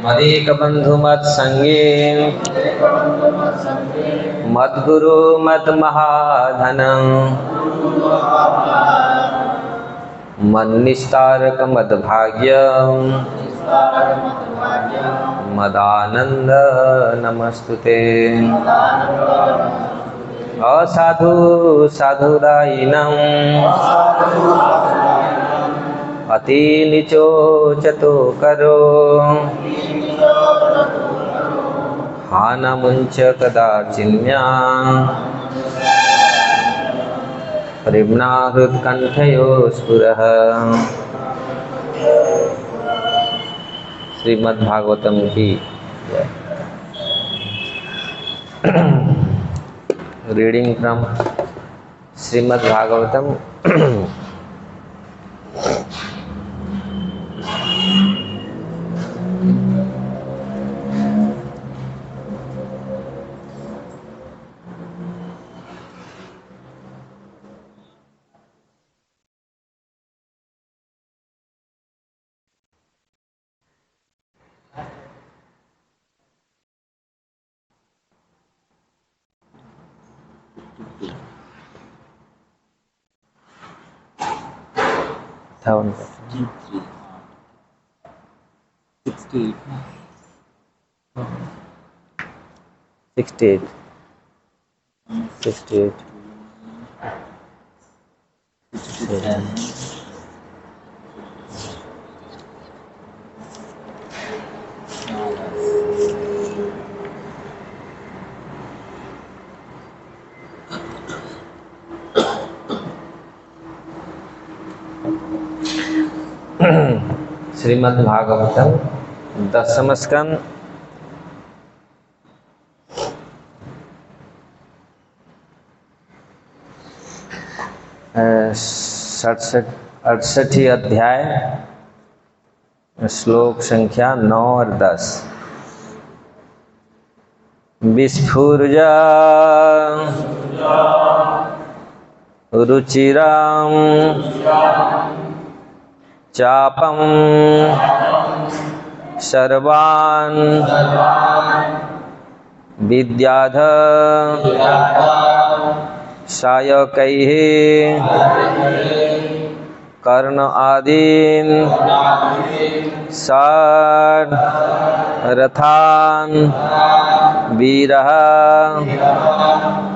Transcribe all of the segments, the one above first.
मदेकबंधु मत्संगे मद्गुरु मद्महाधनं मन्निस्तारक मद्भाग्यं मदानंद नमस्तुते। असाधु साधुदायिनं अति नीचो चतो करो हानमुंच कदाचिन्या परिम्ना हृत्कंठयो स्फुरः। श्रीमद्भागवतम की रीडिंग फ्रॉम श्रीमद्भागवतम था उनका 68 श्रीमद्भागवतम 10वां स्कंद अड़सठी अध्याय श्लोक संख्या 9 और 10। विस्फुर्जा रुचिराम चापम सर्वान् विद्याध सायकैः कर्ण आदीन् षड् रथान् वीरः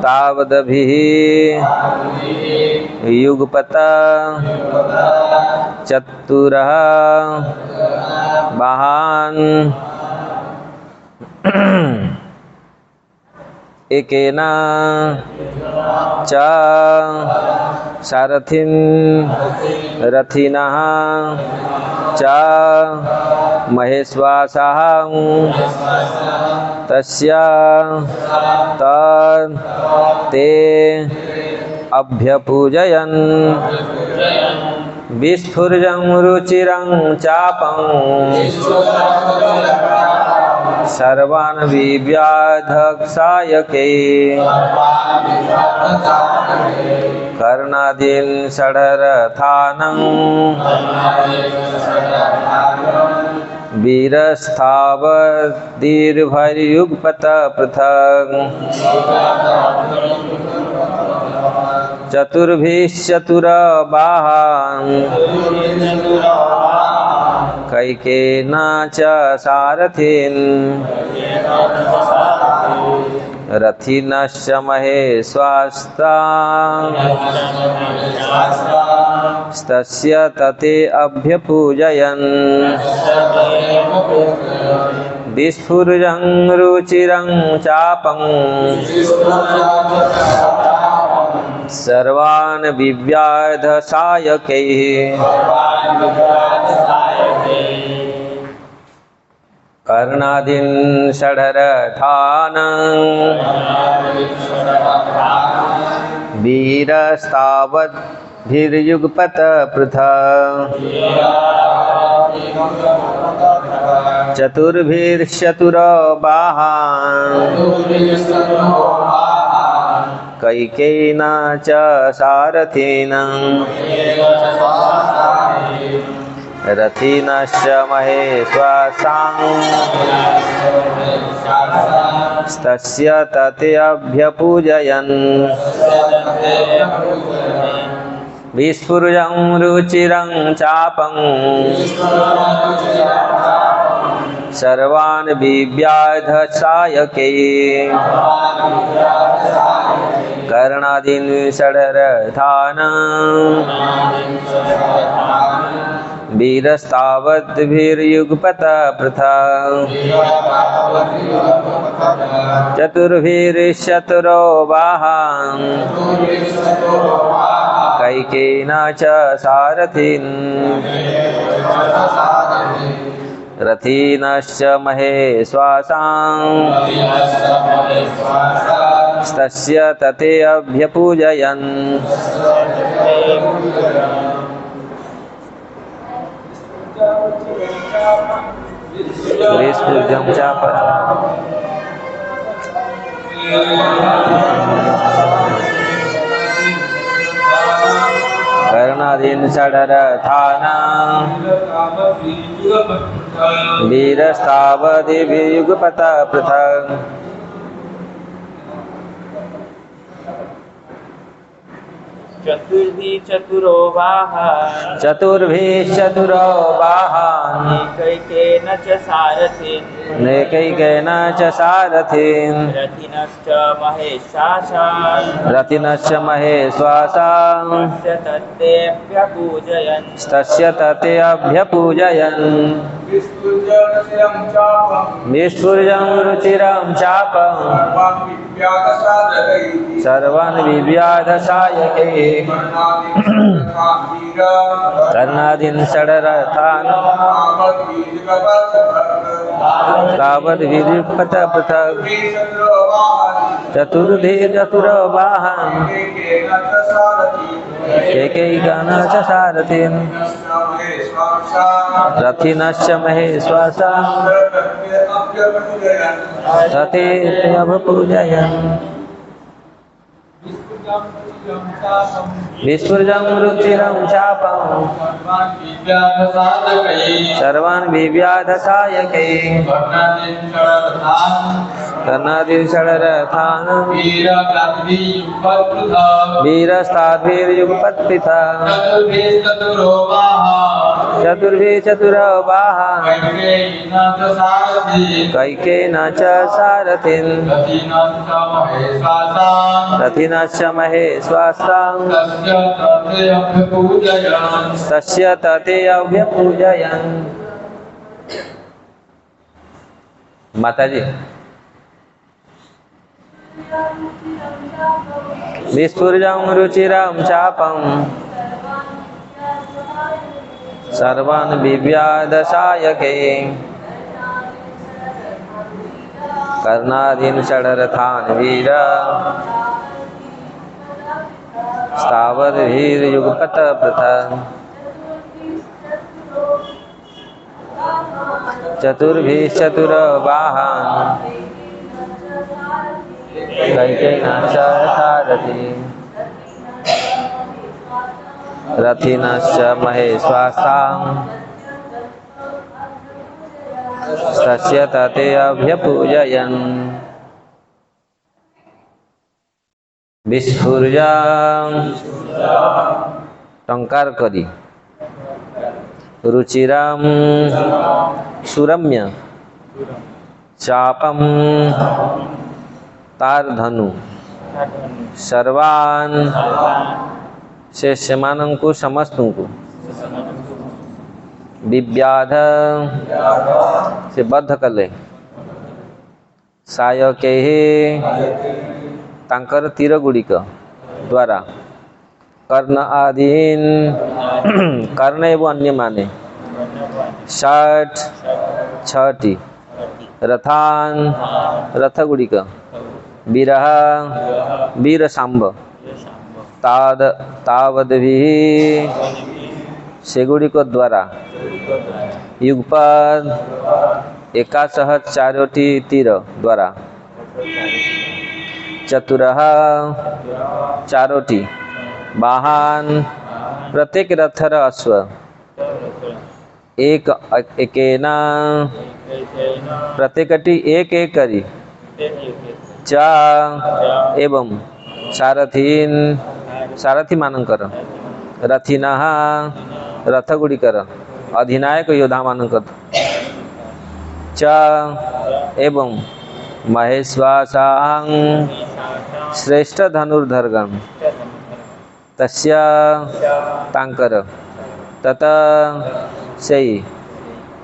तावदभिः युगपत चतुरः वाहन एकेन च सारथिं रथिनः च महेश्वासः तस्य तत् ते अभ्यपूजयन् विस्फुर्जं रुचिरं चापं सर्वान् विव्याधसायके कर्णादीन् षड्रथानं वीरस्थावदीर्घयुगपत पृथक् चतुर्भिश्चतुरबाहान् कैकेन च सारथिन् रथिनश्च महेश्वास्तस्य तते अभ्यपूजयन् विस्फुर्जं रुचिरं चापं सर्वान् विव्याध सायकैः कर्णादीन् षड्रथान् वीरस्तावद्भिर्युगपत पृथक् चतुर्भिश्चतुरबाहान् कैकेन च सारथिन् रथिनश्च महेश्वासां तस्य ततेऽभ्यपूजयन् विस्फुरं रुचिरं चापं सर्वान् बिव्याध सायके कर्णादीन् षडरथान् वीरस्तावद्भिर्युगपत पृथक् चतुर्भिर्चतुरो वाहान् कैकेन च सारथिन् रथिनश्च महेश्वासां तस्य ततेऽभ्यपूजयन् विस्फुरं चापं कर्णादीन् षडरथान् वीरस्तावद्भिर्युगपत पृथक् चतुर्भिर्चतुरो वाहान् चतुर्भिश्चतुरो वाहान् एकैकेन च सारथिन् नैकैकेन च सारथिन् रथिनश्च महेशासान् रथिनश्च महेश्वासां तस्य तत्तेऽभ्यपूजयन् तस्य ततेऽभ्यपूजयन् विस्फुरं रुचिरं चापं सर्वान् विव्याध सायके कर्णादीन् षडरथान् तावद्भिर्युगपत पृथक् चतुर्भिर्चतुरो वाहान् कैकेयेन च सारथिन् रथिनश्च महेश्वासां ततेऽभ्यपूजयन् विस्फुरं रुचिरं चापं सर्वान् विव्याध सायके कर्णादीन् षडरथान् वीरस्ताद्भिर्युगपत पृथक् चतुर्भिर्चतुरो वाहान् कैकेयेन च सारथिन् रथिनश्च महेश्वासां तस्य ततेऽभ्यपूजयन्। माताजी विस्फुरं रुचिरं चापं सर्वान् विव्याध सायके कर्णादीन् षडरथान् वीर स्थावद्भिर्युगपत पृथक् चतुर्भिश्चतुरो वाहान् कैकेयेन च सारथिन् रथिनश्च महेश्वासां तस्य ततेऽभ्यपूजयन्। विस्फुरं टंकार करी रुचिरं सुरम्य चापं तार धनु सर्वान् से सेमानंकु समस्तंकु विव्याध से बद्ध कले सायके तांकर तीर गुड़िक द्वारा कर्ण आदीन कर्ण एवं अन्य माने षट छटी रथान रथ गुड़िक वीरः वीर सांब तावद्भिः सेगुड़िक द्वारा युगपद एकाशह चारोटी तीर द्वारा चतुरः चारोटी वाहन प्रत्येक रथर अश्व एक एकेना प्रत्येकटी एक एक करी चा एवं सारथीन सारथी मानकर रथिना रथ गुड़िकर अधिनायक योद्धा मानकर च एवं महेश्वासां श्रेष्ठ धनुर्धरगण तस्य तांकर तत से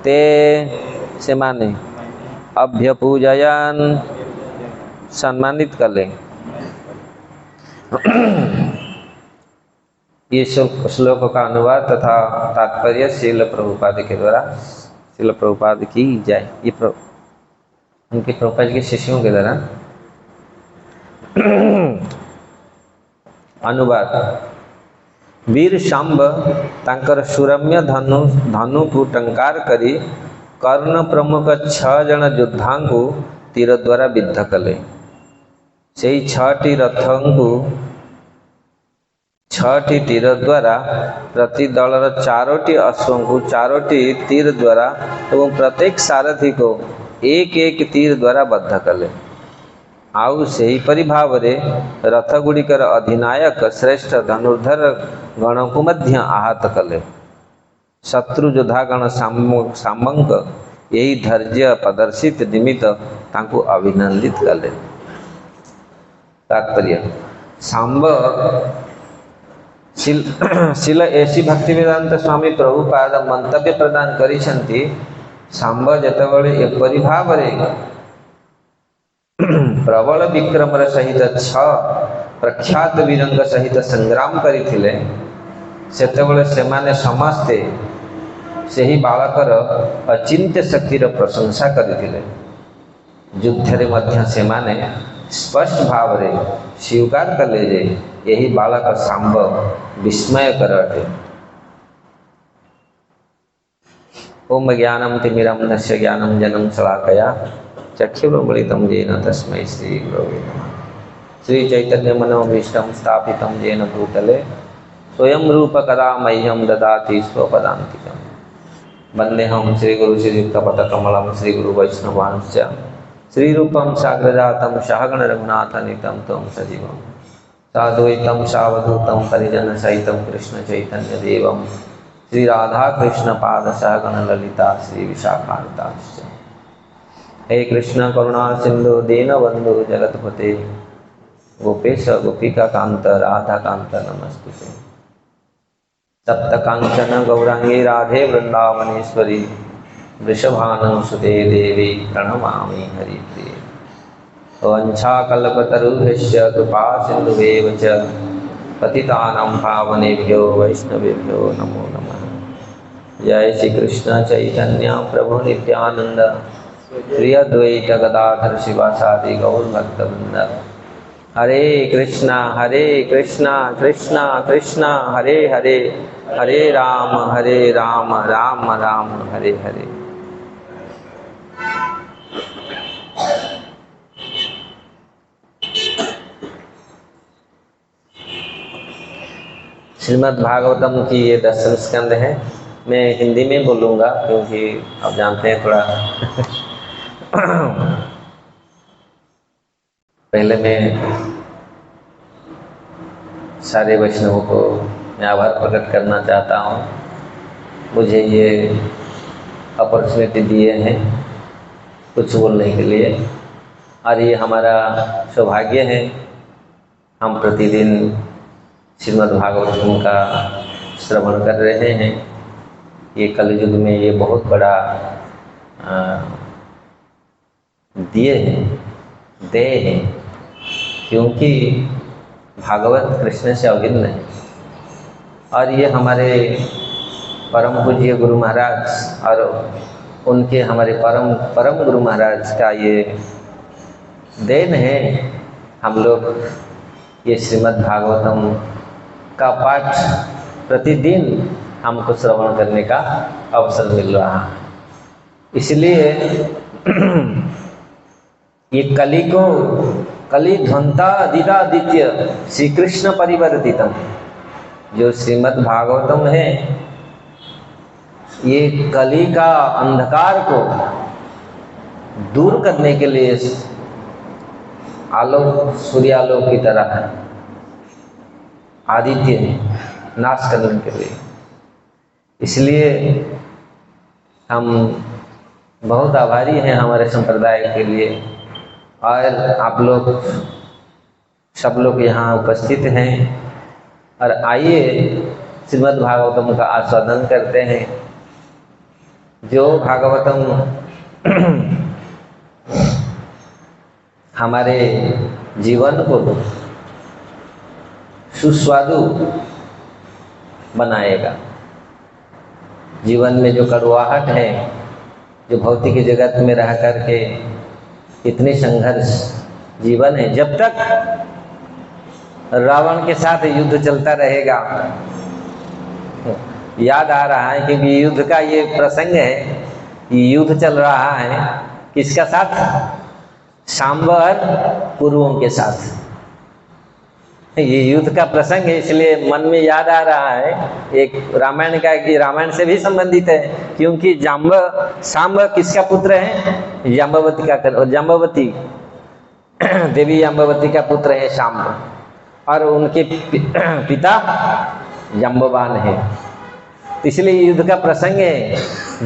ते से माने अभ्यपूजयन सम्मानित कर ले। ये श्लोक का अनुवाद तथा तात्पर्य श्रील प्रभुपाद के द्वारा श्रील प्रभुपाद की जाए। ये उनके प्रभुपाद के शिष्यों के द्वारा अनुवाद। वीर शांब तांकर सुरम्य धनु को टंकार करी कर्ण प्रमुख 6 जन योद्धा को तीर द्वारा विद्ध कले। से 6टी रथों को 6टी तीर द्वारा प्रति दलर 4टी अश्वों को 4टी तीर द्वारा एवं प्रत्येक सारथी को एक एक तीर द्वारा बद्ध कले। आउ सेहीपरि भाव रथ गुड़िकर अधिनायक श्रेष्ठ धनुर्धर गण को मध्य आहत कले। शत्रु योद्धागण सामंक यही धैर्य प्रदर्शित निमित्त तांको अभिनंदित कले। तात्पर्य सांब शिल ऐसी भक्तिवेदांत स्वामी प्रभुपाद मंतव्य प्रदान करिसेंती। सांब जेतेबेले एपरि भावरे प्रबल विक्रम सहित 6 प्रख्यात वीरंग सहित संग्राम करिथिले सेतेबेले सेमाने समस्ते सेही बालकर अचिंत्य शक्तिर प्रशंसा करिथिले। युद्धरे मध्य सेमाने स्पष्ट भाव रे स्वीकार कले जे यही बालक सांब विस्मयकर अटे। ओम ज्ञानम तिमिरम तस्य ज्ञानम जनम शलाकया चक्षुरुन्मीलितं येन तस्मै श्री गुरवे नमः। श्री चैतन्य मनोभीष्टं स्थापितं येन भूतले स्वयं रूप कदा मह्यं ददाति स्वपदान्तिकम्। वन्देऽहं श्रीगुरु श्रीयुक्तपदकमलं श्रीगुरु वैष्णवांश्च श्रीरूपं साग्रजातं सहगण रघुनाथान्वितं तं सजीवं साद्वैतं सावधूतं परिजनसहितं कृष्ण चैतन्य देवं श्री राधा कृष्ण पाद सहगण ललिता श्री विशाखान्विताश्च। हे कृष्ण करुणा सिंधु दीनबंधु जगतपते गोपेश गोपिका कांत राधा कांत नमस्तुते। सप्त कांचन गौरांगी राधे वृंदावनेश्वरी वृषभानुसुते देवी प्रणमामि हरिप्रिये। वंशाकल्पतरुभ्यश्च कृपा सिन्धुभ्येव च पतितानां पावनेभ्यो वैष्णवेभ्यो नमो नमः। जय श्री कृष्ण चैतन्य प्रभु नित्यानंद श्री अद्वैत गदाधर शिवासादि गौर भक्तवृंद। हरे कृष्णा कृष्णा कृष्णा हरे हरे हरे राम राम राम हरे हरे। श्रीमद् भागवतम की ये 10वें स्कंद है। मैं हिंदी में बोलूँगा क्योंकि आप जानते हैं थोड़ा पहले मैं सारे वैष्णवों को मैं आभार प्रकट करना चाहता हूँ। मुझे ये अपॉर्चुनिटी दिए हैं कुछ बोलने के लिए और ये हमारा सौभाग्य है। हम प्रतिदिन श्रीमद् भागवतम का श्रवण कर रहे हैं। ये कलयुग में ये बहुत बड़ा दिए हैं क्योंकि भागवत कृष्ण से अभिन्न है। और ये हमारे परम पूज्य गुरु महाराज और उनके हमारे परम गुरु महाराज का ये देन है। हम लोग ये श्रीमद् भागवतम का पाठ प्रतिदिन हमको श्रवण करने का अवसर मिल रहा है। इसलिए ये कली ध्वंता दिदादित्य श्री कृष्ण परिवर्तितम जो श्रीमद् भागवतम है ये कली का अंधकार को दूर करने के लिए आलोक, सूर्यालोक की तरह है, आदित्य नाश करने के लिए। इसलिए हम बहुत आभारी हैं हमारे संप्रदाय के लिए, और आप लोग सब लोग यहाँ उपस्थित हैं। और आइए श्रीमद् भागवतम का आस्वादन करते हैं। जो भागवतम हमारे जीवन को सुस्वादु बनाएगा। जीवन में जो कड़वाहट है, जो भौतिक जगत में रह करके इतनी संघर्ष जीवन है, जब तक रावण के साथ युद्ध चलता रहेगा। याद आ रहा है क्योंकि युद्ध का ये प्रसंग है, युद्ध चल रहा है किसका साथ? शांब और कुरुओं के साथ। ये युद्ध का प्रसंग है, इसलिए मन में याद आ रहा है एक रामायण का, कि रामायण से भी संबंधित है, क्योंकि शांब किसका पुत्र है? जाम्बवती का, जाम्बवती देवी जाम्बवती का पुत्र है शांब, और उनके पिता जाम्बवान है। इसलिए युद्ध का प्रसंग है।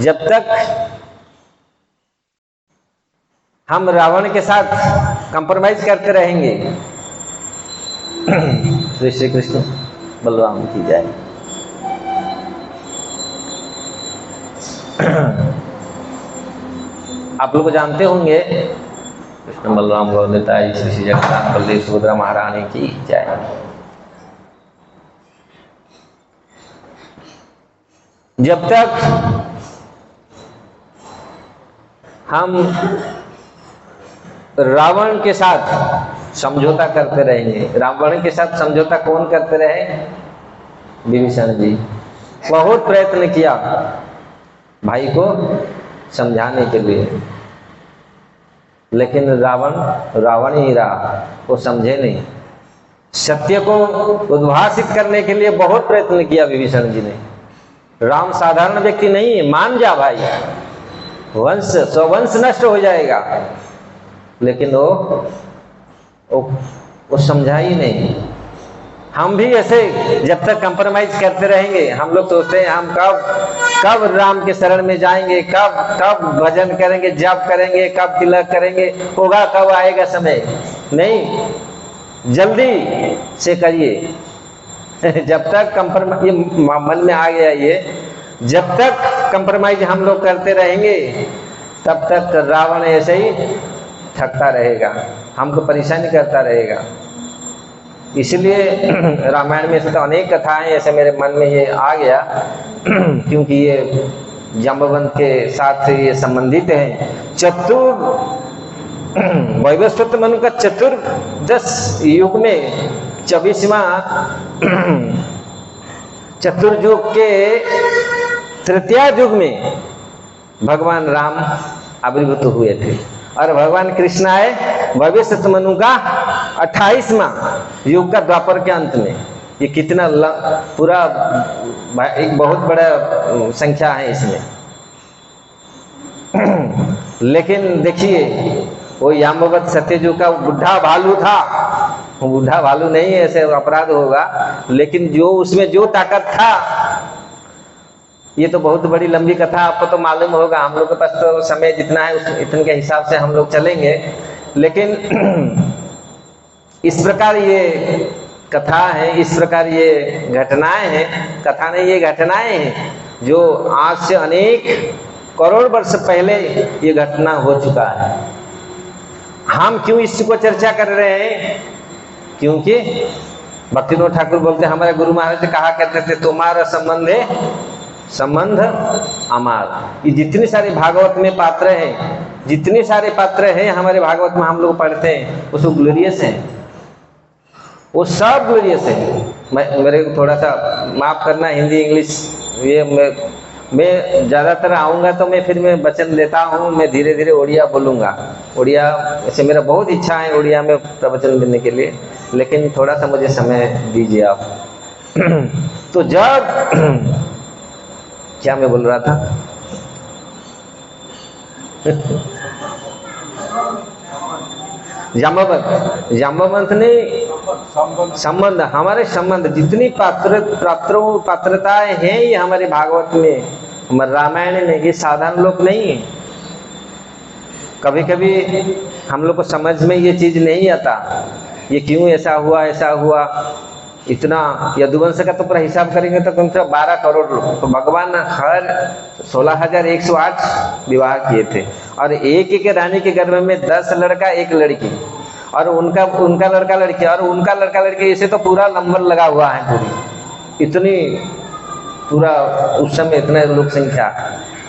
जब तक हम रावण के साथ कंप्रोमाइज करते रहेंगे, श्री कृष्ण बलराम की जय। आप लोग जानते होंगे कृष्ण बलराम गौरताई श्री श्री जगन्नाथ बलदेव सुभद्रा महारानी की जय। जब तक हम रावण के साथ समझौता करते रहेंगे, रावण के साथ समझौता कौन करते रहे? विभीषण जी। बहुत प्रयत्न किया भाई को समझाने के लिए, लेकिन रावण ही रहा, वो समझे नहीं। सत्य को उद्भासित करने के लिए बहुत प्रयत्न किया विभीषण जी ने। राम साधारण व्यक्ति नहीं है, मान जा भाई, स्ववंश नष्ट हो जाएगा, लेकिन वो समझा ही नहीं। हम भी ऐसे जब तक कंप्रोमाइज करते रहेंगे, हम लोग सोचते हैं हम कब राम के शरण में जाएंगे, कब भजन करेंगे, जप करेंगे, कब तिलक करेंगे, होगा कब आएगा समय। नहीं, जल्दी से करिए। जब तक कंप्रोमाइज, मन में आ गया ये, जब तक कंप्रोमाइज हम लोग करते रहेंगे, तब तक रावण ऐसे ही थकता रहेगा, हमको परेशानी करता रहेगा। इसलिए रामायण में तो अनेक कथाएं ऐसे मेरे मन में ये आ गया, क्योंकि ये जाम्बवंत के साथ से ये संबंधित है। वैवस्वत मनु का चतुर्दश युग में 24वां चतुर्युग के तृतीय युग में भगवान राम आविर्भूत हुए थे, और भगवान कृष्ण आए वैवस्वत मनु का 28वां युग का द्वापर के अंत में। ये कितना पूरा एक बहुत बड़ा संख्या है इसमें। लेकिन देखिए, वो जाम्बवत सत्यजुग का बुढ़ा भालू था, वो बुढ़ा भालू नहीं है, ऐसे अपराध होगा, लेकिन जो उसमें जो ताकत था, ये तो बहुत बड़ी लंबी कथा, आपको तो मालूम होगा। हम लोग के पास तो समय जितना है इतने के हिसाब से हम लोग चलेंगे, लेकिन इस प्रकार ये कथा है, इस प्रकार ये घटनाएं हैं। कथा नहीं, ये घटनाएं हैं जो आज से अनेक करोड़ वर्ष पहले ये घटना हो चुका है। हम क्यों इसको चर्चा कर रहे हैं? क्योंकि भक्तिविनोद ठाकुर बोलते, हमारे गुरु महाराज जी कहा करते थे, तुम्हारा संबंध है संबंध अमार। ये जितने सारे भागवत में पात्र हैं, जितने सारे पात्र हैं हमारे भागवत में हम लोग पढ़ते हैं, वो सब ग्लोरियस हैं, वो सब ग्लोरियस है। मेरे को थोड़ा सा माफ करना, हिंदी इंग्लिश ये मैं ज़्यादातर आऊँगा तो मैं वचन देता हूँ, मैं धीरे धीरे उड़िया बोलूँगा। उड़िया ऐसे मेरा बहुत इच्छा है उड़िया में प्रवचन देने के लिए, लेकिन थोड़ा सा मुझे समय दीजिए आप। तो जब क्या मैं बोल रहा था? जाम्बवंत ने संबंध, हमारे संबंध जितनी पात्रताएं हैं ये हमारे भागवत में, हमारे रामायण में, ये साधारण लोग नहीं है। कभी कभी हम लोग को समझ में ये चीज नहीं आता, ये क्यों ऐसा हुआ। इतना यदुवंश का तो पूरा हिसाब करेंगे तो कम से कम 12 करोड़ लोग, तो भगवान हर 16,108 विवाह किए थे, और एक रानी के गर्भ में 10 लड़का 1 लड़की, और उनका लड़का लड़की, और उनका लड़का लड़की, ऐसे तो पूरा नंबर लगा हुआ है पूरी। इतनी पूरा उस समय इतना लोक संख्या,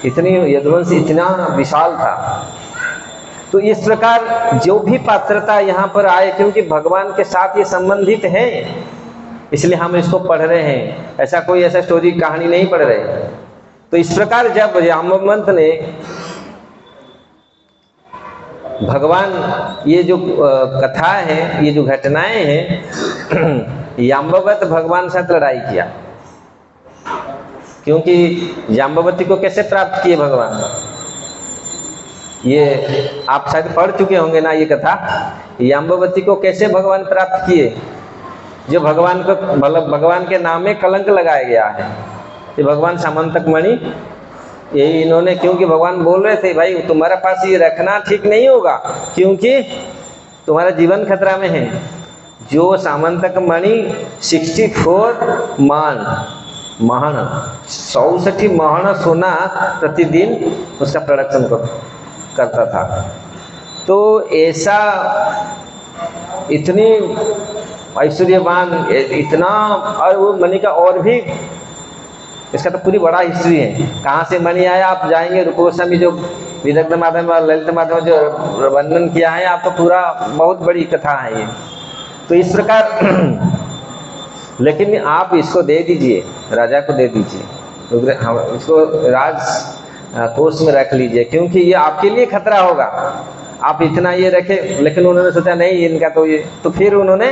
इतनी यदुवंश इतना विशाल था। तो इस प्रकार जो भी पात्रता यहाँ पर आए, क्योंकि भगवान के साथ ये संबंधित है, इसलिए हम इसको पढ़ रहे हैं, ऐसा कोई ऐसा स्टोरी कहानी नहीं पढ़ रहे। तो इस प्रकार जब जाम्बवंत ने भगवान, ये जो कथा है, ये जो घटनाएं हैं, जाम्बवत भगवान से लड़ाई किया, क्योंकि जाम्बवती को कैसे प्राप्त किए भगवान, ये आप शायद पढ़ चुके होंगे ना ये कथा। जाम्बवती को कैसे भगवान प्राप्त किए, जो भगवान को, मतलब भगवान के नाम में कलंक लगाया गया है, ये भगवान सामंतक मणि, यही इन्होंने, क्योंकि भगवान बोल रहे थे भाई तुम्हारे पास ये रखना ठीक नहीं होगा, क्योंकि तुम्हारा जीवन खतरा में है। जो सामंतक मणि 64 महण 64 महण सोना प्रतिदिन उसका प्रोडक्शन करता था। तो ऐसा इतनी ऐश्वर्यवान, इतना, और वो मणि का और भी, इसका तो पूरी बड़ा हिस्ट्री है, कहाँ से मणि आया आप जाएंगे रूपगोस्वामी जो विदग्ध माधव और ललित माधव जो वर्णन किया है, आप तो पूरा बहुत बड़ी कथा है ये। तो इस प्रकार लेकिन आप इसको दे दीजिए, राजा को दे दीजिए, इसको राज कोष में रख लीजिए, क्योंकि ये आपके लिए खतरा होगा, आप इतना ये रखें। लेकिन उन्होंने सोचा नहीं इनका तो ये, तो फिर उन्होंने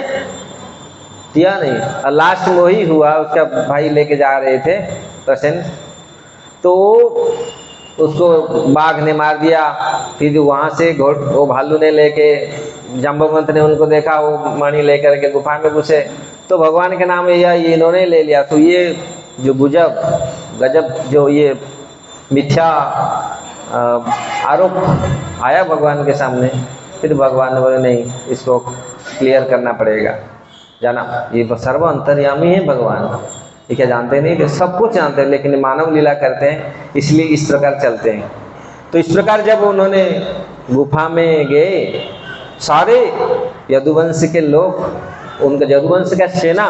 दिया नहीं, और लास्ट में वही हुआ, उसका भाई लेके जा रहे थे प्रसन्न, तो उसको बाघ ने मार दिया। फिर वहाँ से वो भालू ने लेके, जाम्बवंत ने उनको देखा, वो मणि लेकर के गुफा में घुसे, तो भगवान के नाम ये इन्होंने ले लिया। तो ये जो गजब जो ये मिथ्या आरोप आया भगवान के सामने, फिर भगवान ने बोले नहीं, इसको क्लियर करना पड़ेगा। जाना ये सर्व अंतर्यामी है भगवान, ये क्या जानते नहीं कि सब कुछ जानते हैं, लेकिन मानव लीला करते हैं, इसलिए इस प्रकार चलते हैं। तो इस प्रकार जब उन्होंने गुफा में गए, सारे यदुवंश के लोग, उनका यदुवंश का सेना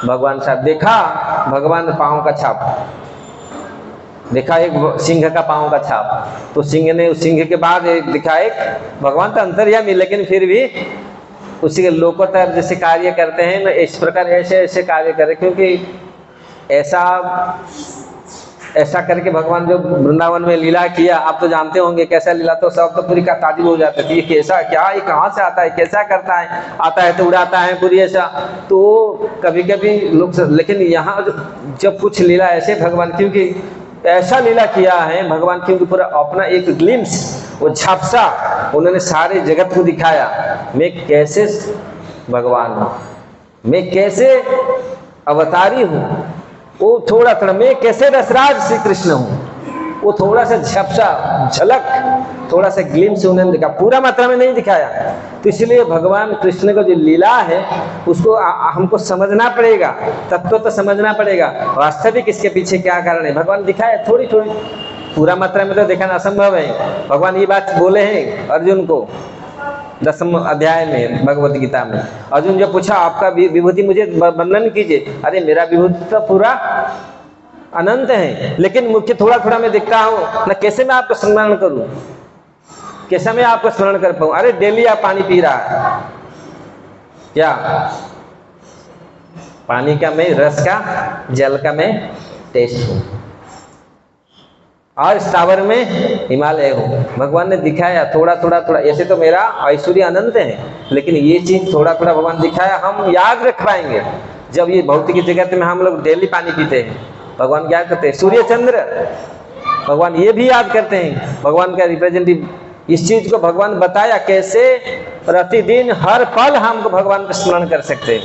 भगवान साहब देखा, भगवान पाँव का छाप देखा, एक सिंह का पाँव का छाप, तो सिंह ने, उस सिंह के बाद दिखा एक, भगवान तो अंतर्यामी, लेकिन फिर भी उसी के लोकोत्तर जैसे कार्य करते हैं ना, इस प्रकार ऐसे कार्य करें, क्योंकि ऐसा करके भगवान जो वृंदावन में लीला किया, आप तो जानते होंगे कैसा लीला, तो सब तो पूरी का ताजुब हो जाते थे, ये कैसा, क्या, ये कहाँ से आता है, कैसा करता है, आता है तो उड़ाता है पूरी ऐसा। तो कभी कभी लोग, लेकिन यहाँ जब कुछ लीला ऐसे भगवान, क्योंकि ऐसा लीला किया है भगवान, क्योंकि पूरा अपना एक ग्लिम्स, वो झपसा उन्होंने सारे जगत को दिखाया, मैं कैसे भगवान हूँ, मैं कैसे अवतारी हूँ, वो थोड़ा मैं कैसे रसराज श्री कृष्ण हूँ, वो थोड़ा सा झपसा, झलक, थोड़ा सा ग्लिम्स उन्होंने दिखा, पूरा मात्रा में नहीं दिखाया। तो इसलिए भगवान कृष्ण का जो लीला है उसको हमको समझना पड़ेगा, तत्व तो समझना पड़ेगा, वास्तविक इसके पीछे क्या कारण है। भगवान दिखाया थोड़ी थोड़ी, पूरा मात्रा में तो दिखाना असंभव है। भगवान ये बात बोले हैं अर्जुन को 10वें अध्याय में भगवत गीता में, अर्जुन जो पूछा आपका विभूति मुझे वर्णन कीजिए, अरे मेरा विभूति तो पूरा अनंत है, लेकिन मुख्य थोड़ा थोड़ा मैं दिखता हूँ ना, कैसे मैं आपको स्मरण करूँ, कैसे मैं आपको स्मरण कर पाऊँ। अरे डेली आप पानी पी रहा है क्या, पानी का मैं रस का, जल का मैं टेस्ट हूँ, और स्थावर में हिमालय हूँ। भगवान ने दिखाया थोड़ा थोड़ा थोड़ा, ऐसे तो मेरा ऐश्वर्य अनंत है, लेकिन ये चीज थोड़ा थोड़ा भगवान दिखाया, हम याद रख पाएंगे। जब ये भौतिक जगत में हम लोग डेली पानी पीते हैं, भगवान क्या करते हैं? सूर्य चंद्र, भगवान ये भी याद करते हैं। भगवान का रिप्रेजेंटेटिव इस चीज को भगवान बताया कैसे प्रतिदिन हर पल हमको भगवान का स्मरण कर सकते हैं।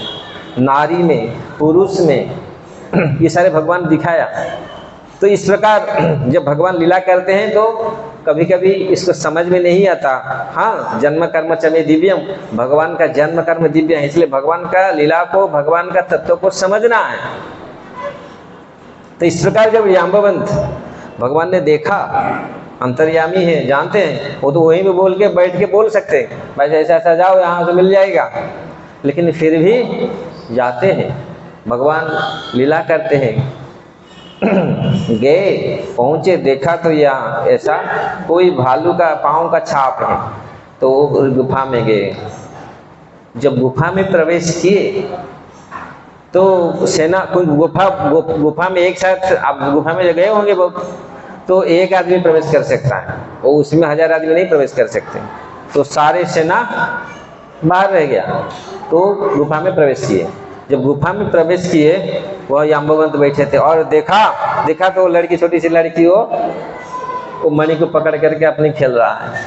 नारी में, पुरुष में ये सारे भगवान दिखाया। तो इस प्रकार जब भगवान लीला करते हैं तो कभी कभी इसको समझ में नहीं आता। हाँ, जन्म कर्म चमे दिव्यम, भगवान का जन्म कर्म दिव्य है, इसलिए भगवान का लीला को, भगवान का तत्व को समझना है। तो इस प्रकार जब जाम्बवंत भगवान ने देखा, अंतर्यामी है, जानते हैं, वो तो वहीं पे बोल के बैठ के बोल सकते हैं भाई ऐसा ऐसा जाओ, यहाँ से मिल जाएगा, लेकिन फिर भी जाते हैं, भगवान लीला करते हैं। गए, पहुंचे, देखा तो यहाँ ऐसा कोई भालू का पाँव का छाप है, तो वो गुफा में गए। जब गुफा में प्रवेश किए तो सेना, कोई गुफा में एक साथ, आप गुफा में गए होंगे बहुत, तो एक आदमी प्रवेश कर सकता है, वो उसमें 1000 आदमी नहीं प्रवेश कर सकते। तो सारे सेना बाहर रह गया, तो गुफा में प्रवेश किए। जब गुफा में प्रवेश किए, वह जाम्बवंत बैठे थे और देखा तो लड़की, छोटी सी लड़की वो मणि को पकड़ करके अपनी खेल रहा है,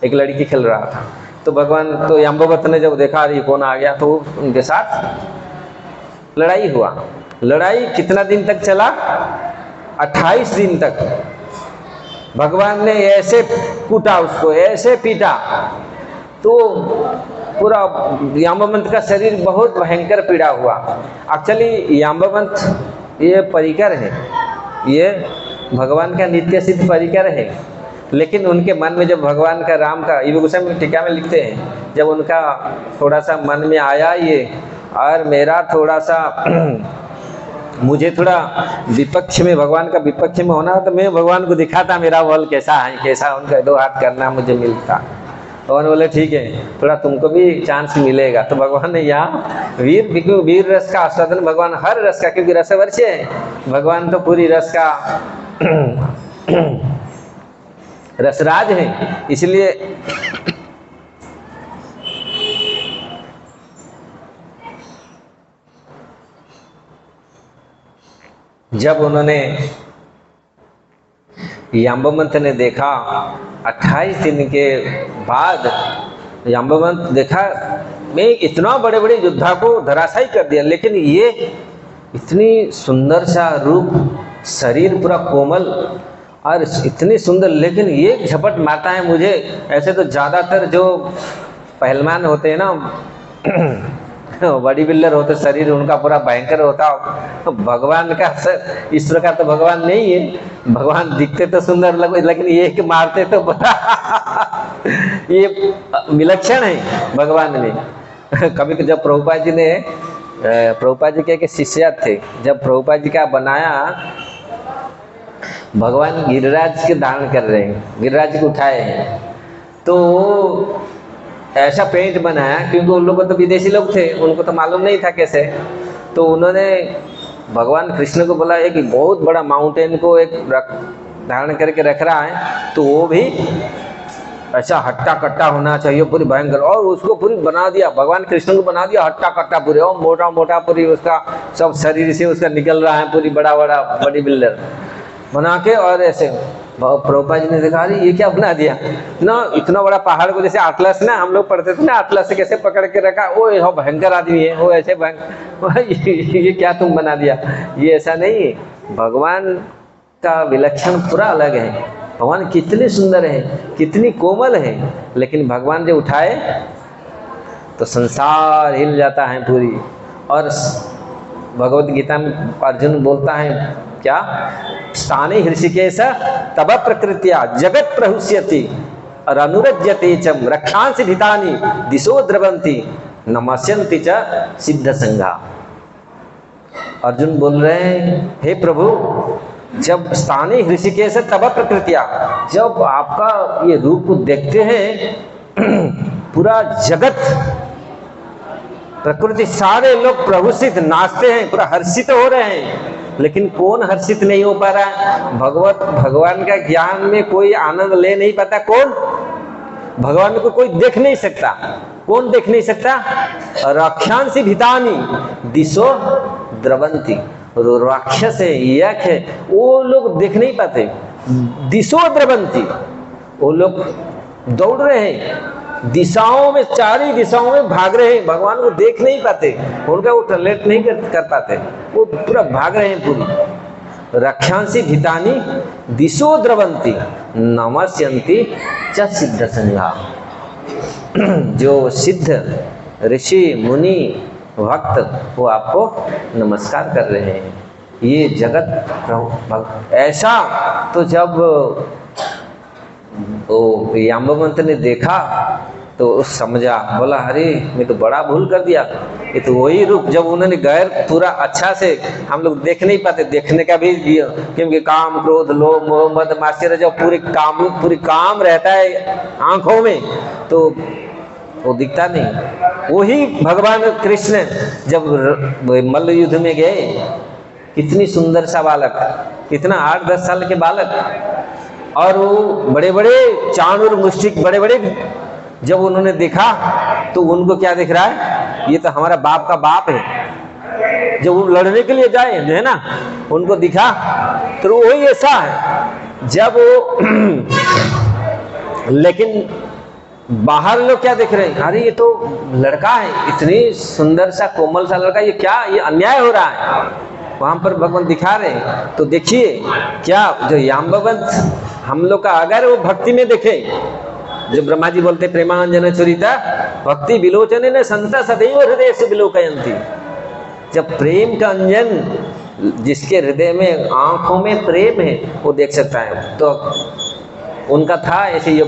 एक लड़की खेल रहा था। तो भगवान, तो जाम्बवंत ने जब देखा अरे कौन आ गया, तो उनके साथ लड़ाई हुआ। लड़ाई कितना दिन तक चला? 28 दिन तक। भगवान ने ऐसे कूटा उसको, ऐसे पीटा, तो पूरा जाम्बवंत का शरीर बहुत भयंकर पीड़ा हुआ। एक्चुअली जाम्बवंत ये परिकर है, ये भगवान का नित्य सिद्ध परिकर है, लेकिन उनके मन में जब भगवान का, राम का, ये गोस्वामी टीका में लिखते हैं, जब उनका थोड़ा सा मन में आया ये, और मेरा थोड़ा सा मुझे थोड़ा विपक्ष में, भगवान का विपक्ष में होना, तो मैं भगवान को दिखाता मेरा बल कैसा है, कैसा उनका 2 हाथ करना मुझे मिलता। भगवान बोले ठीक है, थोड़ा तुमको भी चांस मिलेगा। तो भगवान ने यहाँ वीर रस का आस्वादन, भगवान हर रस का, क्योंकि रसवर्ष है भगवान, तो पूरी रस का रसराज है, इसलिए जब उन्होंने, जाम्बवंत ने देखा 28 दिन के बाद, जाम्बवंत देखा मैं इतना बड़े बड़े योद्धा को धराशायी कर दिया, लेकिन ये इतनी सुंदर सा रूप, शरीर पूरा कोमल और इतनी सुंदर, लेकिन ये झपट मारता है मुझे। ऐसे तो ज़्यादातर जो पहलवान होते हैं ना, बॉडी बिल्डर होते, शरीर उनका पूरा भयंकर होता, तो भगवान का इस प्रकार तो भगवान नहीं है। भगवान दिखते तो सुंदर लगे, लेकिन ये कि मारते तो बड़ा ये विलक्षण है भगवान में। कभी जब प्रभुपाद जी ने, प्रभुपाद जी के शिष्य थे, जब प्रभुपाद जी का बनाया, भगवान गिरिराज के धारण कर रहे हैं, गिरिराज को उठाए हैं, तो ऐसा पेंट बनाया, क्योंकि उन लोग तो विदेशी लोग थे, उनको तो मालूम नहीं था कैसे। तो उन्होंने भगवान कृष्ण को बोला एक बहुत बड़ा माउंटेन को एक धारण करके रख रहा है, तो वो भी ऐसा हट्टा कट्टा होना चाहिए, पूरी भयंकर, और उसको पूरी बना दिया, भगवान कृष्ण को बना दिया हट्टा कट्टा पूरे, और मोटा मोटा पूरी उसका सब शरीर से उसका निकल रहा है, पूरी बड़ा बड़ा बॉडी बिल्डर बना के। और ऐसे प्रभुपाद जी ने देखा अरे ये क्या बना दिया ना, इतना बड़ा पहाड़ को, जैसे अटलस ना हम लोग पढ़ते थे ना, अटलस से कैसे पकड़ के रखा, वो यह भयंकर आदमी है, वो ऐसे भयंकर, ये क्या तुम बना दिया, ये ऐसा नहीं है। भगवान का विलक्षण पूरा अलग है, भगवान कितने सुंदर है, कितनी कोमल है, लेकिन भगवान जो उठाए तो संसार हिल जाता है पूरी। और भगवत गीता में अर्जुन बोलता है क्या, स्थाने हृषिकेश तब प्रकृत्या जगत प्रहुष्यति और अनुरज्यते चम रक्षांसि भितानि दिशो द्रवंती नमस्यन्ति च सिद्ध संघा। अर्जुन बोल रहे हैं हे प्रभु, जब स्थाने हृषिकेश तब प्रकृत्या, जब आपका ये रूप को देखते हैं पूरा जगत, प्रकृति, सारे लोग प्रभुषित नाचते हैं, पूरा हर्षित हो रहे हैं, लेकिन कौन हर्षित नहीं हो पा रहा है? भगवान का ज्ञान में कोई आनंद ले नहीं पाता। कौन? भगवान को कोई देख नहीं सकता। कौन देख नहीं सकता? रक्षांसि भितानि दिशो द्रवंती, राक्षस है, यक है, वो लोग देख नहीं पाते। दिशो द्रवंती, वो लोग दौड़ रहे हैं दिशाओं में, चारी दिशाओं में भाग रहे हैं, भगवान को देख नहीं पाते, उनका वो टॉलरेट नहीं कर पाते, वो पूरा भाग रहे हैं पूरी। रक्षांसी भितानी दिशो द्रवंती नमस्यन्ति च सिद्ध संज्ञा। जो सिद्ध ऋषि मुनि भक्त वो आपको नमस्कार कर रहे हैं। ये जगत ऐसा, तो जब वो याम्बवंत ने देखा तो समझा, बोला अरे मैं तो बड़ा भूल कर दिया, ये तो वही रूप। जब उन्होंने गैर पूरा अच्छा से, हम लोग देख नहीं पाते, देखने का भी क्योंकि काम क्रोध लोभ मोह मद मात्सर्य जब पूरी काम रहता है आंखों में तो वो दिखता नहीं। वही भगवान कृष्ण जब मल्ल युद्ध में गए, कितनी सुंदर सा बालक, कितना 8-10 साल के बालक, और वो बड़े बड़े चाणूर मुष्टिक बड़े बड़े, जब उन्होंने देखा तो उनको क्या दिख रहा है, ये तो हमारा बाप का बाप है। जब वो लड़ने के लिए जाए है ना, उनको दिखा तो वही ऐसा है। जब वो लेकिन बाहर लोग क्या देख रहे हैं, अरे ये तो लड़का है, इतनी सुंदर सा कोमल सा लड़का, ये क्या, ये अन्याय हो रहा है। वहां पर भगवान दिखा रहे हैं। तो देखिए क्या, जो याम्बवंत हम लोग का अगर वो भक्ति में देखे, जो ब्रह्मा जी बोलते प्रेमांजन चुरिता भक्ति विलोचने ने संता सदैव हृदय से विलोकयंती। जब प्रेम का अंजन जिसके हृदय में, आंखों में प्रेम है, वो देख सकता है। तो उनका था ऐसे। ये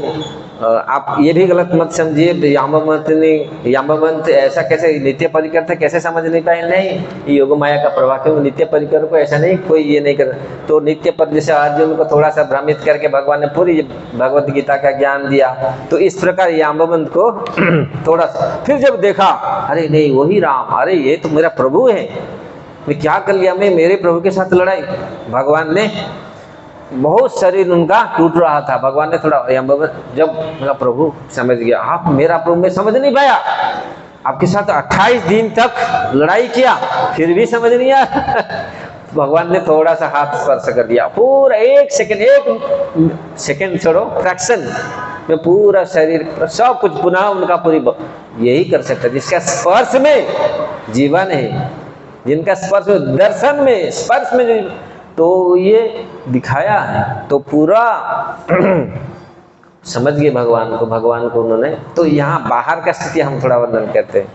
आप ये भी गलत मत समझिए, याम्बवंत ऐसा कैसे नित्य परिकर थे, कैसे समझ नहीं पाए, नहीं, योग माया का प्रभाव, क्योंकि नित्य परिकर को ऐसा नहीं कोई ये नहीं कर। तो नित्य पर जैसे अर्जुन को थोड़ा सा भ्रमित करके भगवान ने पूरी भगवत गीता का ज्ञान दिया, तो इस प्रकार याम्बवंत को थोड़ा सा, फिर जब देखा अरे नहीं वही राम, अरे ये तो मेरा प्रभु है, मैं क्या कर लिया, मैं मेरे प्रभु के साथ लड़ाई। भगवान ने बहुत शरीर उनका टूट रहा था, भगवान ने थोड़ा जब मेरा प्रभु समझ गया, आप मेरा प्रभु मैं समझ नहीं पाया, आपके साथ 28 दिन तक लड़ाई किया फिर भी समझ नहीं आया। भगवान ने थोड़ा सा हाथ स्पर्श कर दिया, पूरा 1 सेकंड छोड़ो फ्रैक्शन में पूरा शरीर सब कुछ पुनः उनका पूरी। यही कर सकता जिसका स्पर्श में जीवन है, जिनका स्पर्श में, दर्शन में, स्पर्श में जो, तो ये दिखाया है। तो पूरा समझ गए भगवान को उन्होंने। तो यहाँ बाहर का स्थिति हम थोड़ा वर्णन करते हैं,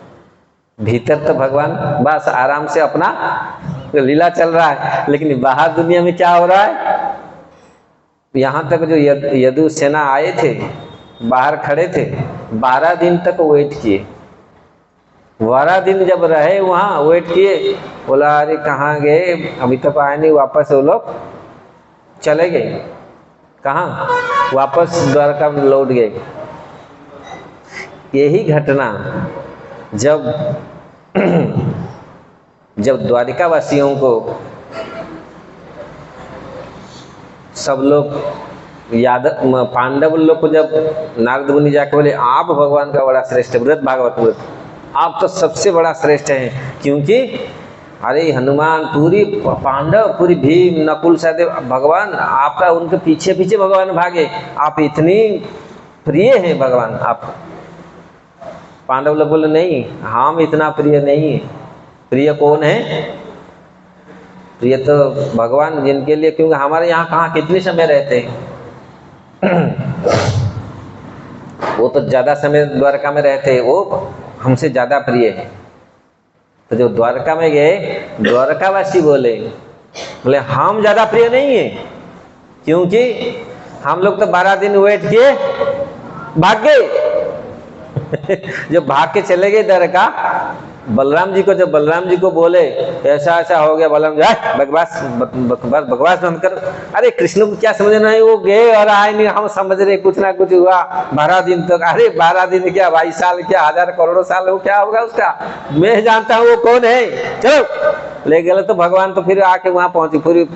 भीतर तो भगवान बस आराम से अपना लीला चल रहा है, लेकिन बाहर दुनिया में क्या हो रहा है। यहाँ तक जो यदु सेना आए थे, बाहर खड़े थे, 12 दिन तक वेट किए, 12 दिन जब रहे वहाँ वेट किए, बोला अरे कहाँ गए, अभी तक आए नहीं, वापस वो लोग चले गए। कहाँ? वापस द्वारका में लौट गए। यही घटना जब द्वारिका वासियों को सब लोग पांडव लोग को जब नारद मुनि जाके बोले आप भगवान का बड़ा श्रेष्ठ व्रत, भागवत व्रत, आप तो सबसे बड़ा श्रेष्ठ हैं, क्योंकि अरे हनुमान पूरी पांडव, पूरी भीम नकुल सहदेव, भगवान आपका उनके पीछे पीछे भगवान भागे, आप इतनी प्रिय हैं भगवान आप। पांडव लोग बोले नहीं, हम इतना प्रिय नहीं। प्रिय कौन है? प्रिय तो भगवान, जिनके लिए, क्योंकि हमारे यहाँ कहाँ कितने समय रहते हैं, वो तो ज्यादा समय द्वारका में रहते हैं, वो हमसे ज्यादा प्रिय है। तो जो द्वारका में गए, द्वारकावासी बोले हम ज्यादा प्रिय नहीं है, क्योंकि हम लोग तो 12 दिन वेट किए, भाग गए। जब भाग के चले गए द्वारका, बलराम जी को बोले ऐसा ऐसा हो गया, बलराम जी बकवास बंद कर। अरे कृष्ण को क्या समझना है, वो गए और आए नहीं, हम समझ रहे कुछ ना कुछ हुआ 12 दिन तक। अरे 12 दिन क्या, 22 साल क्या, 1000 करोड़ों साल हो, क्या होगा उसका, मैं जानता हूँ वो कौन है, चलो ले गए। तो भगवान तो फिर आके वहां पहुंचे, पूरी